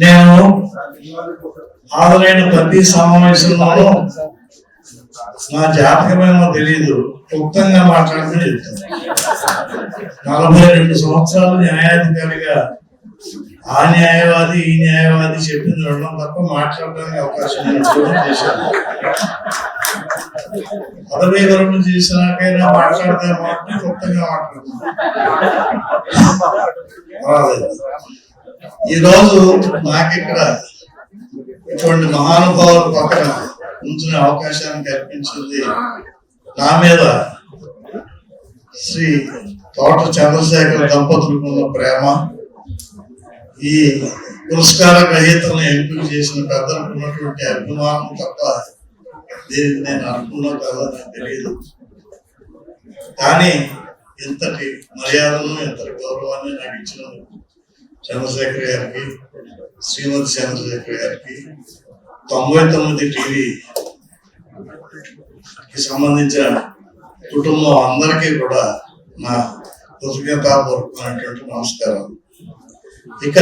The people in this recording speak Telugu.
నేను హాజరైన ప్రతి సమావేశంలో నా జాతకమేమో తెలీదు, క్లుప్తంగా మాట్లాడమని చెప్తాను. 42 సంవత్సరాలు న్యాయాధికారిగా ఆ న్యాయవాది ఈ న్యాయవాది చెప్పింది వినడం తప్ప మాట్లాడడానికి అవకాశం చేశాను. పదవీ విరమణ చేసినాకైనా మాట్లాడతాను అంటే క్లుప్తంగా మాట్లాడుతున్నాను. ఈరోజు నాకు ఇక్కడ ఇటువంటి మహానుభావుల పక్కన ఉంచిన అవకాశాన్ని కల్పించింది నా మీద శ్రీ తోట చంద్రశేఖర్ దంపతులకు ఉన్న ప్రేమ, ఈ పురస్కార గ్రహీతలను ఎంపిక చేసిన పెద్దలకు ఉన్నటువంటి అభిమానం తప్ప దీనికి నేను అనుకున్నా కదా నాకు తెలియదు. కానీ ఇంతటి మర్యాదను ఇంతటి గౌరవాన్ని నాకు ఇచ్చిన చంద్రశేఖర్ గారికి, శ్రీమతి చంద్రశేఖర్ గారికి, 99 టీవీకి సంబంధించిన కుటుంబం అందరికీ కూడా నా కృతజ్ఞతాపూర్వకమైనటువంటి నమస్కారం. ఇక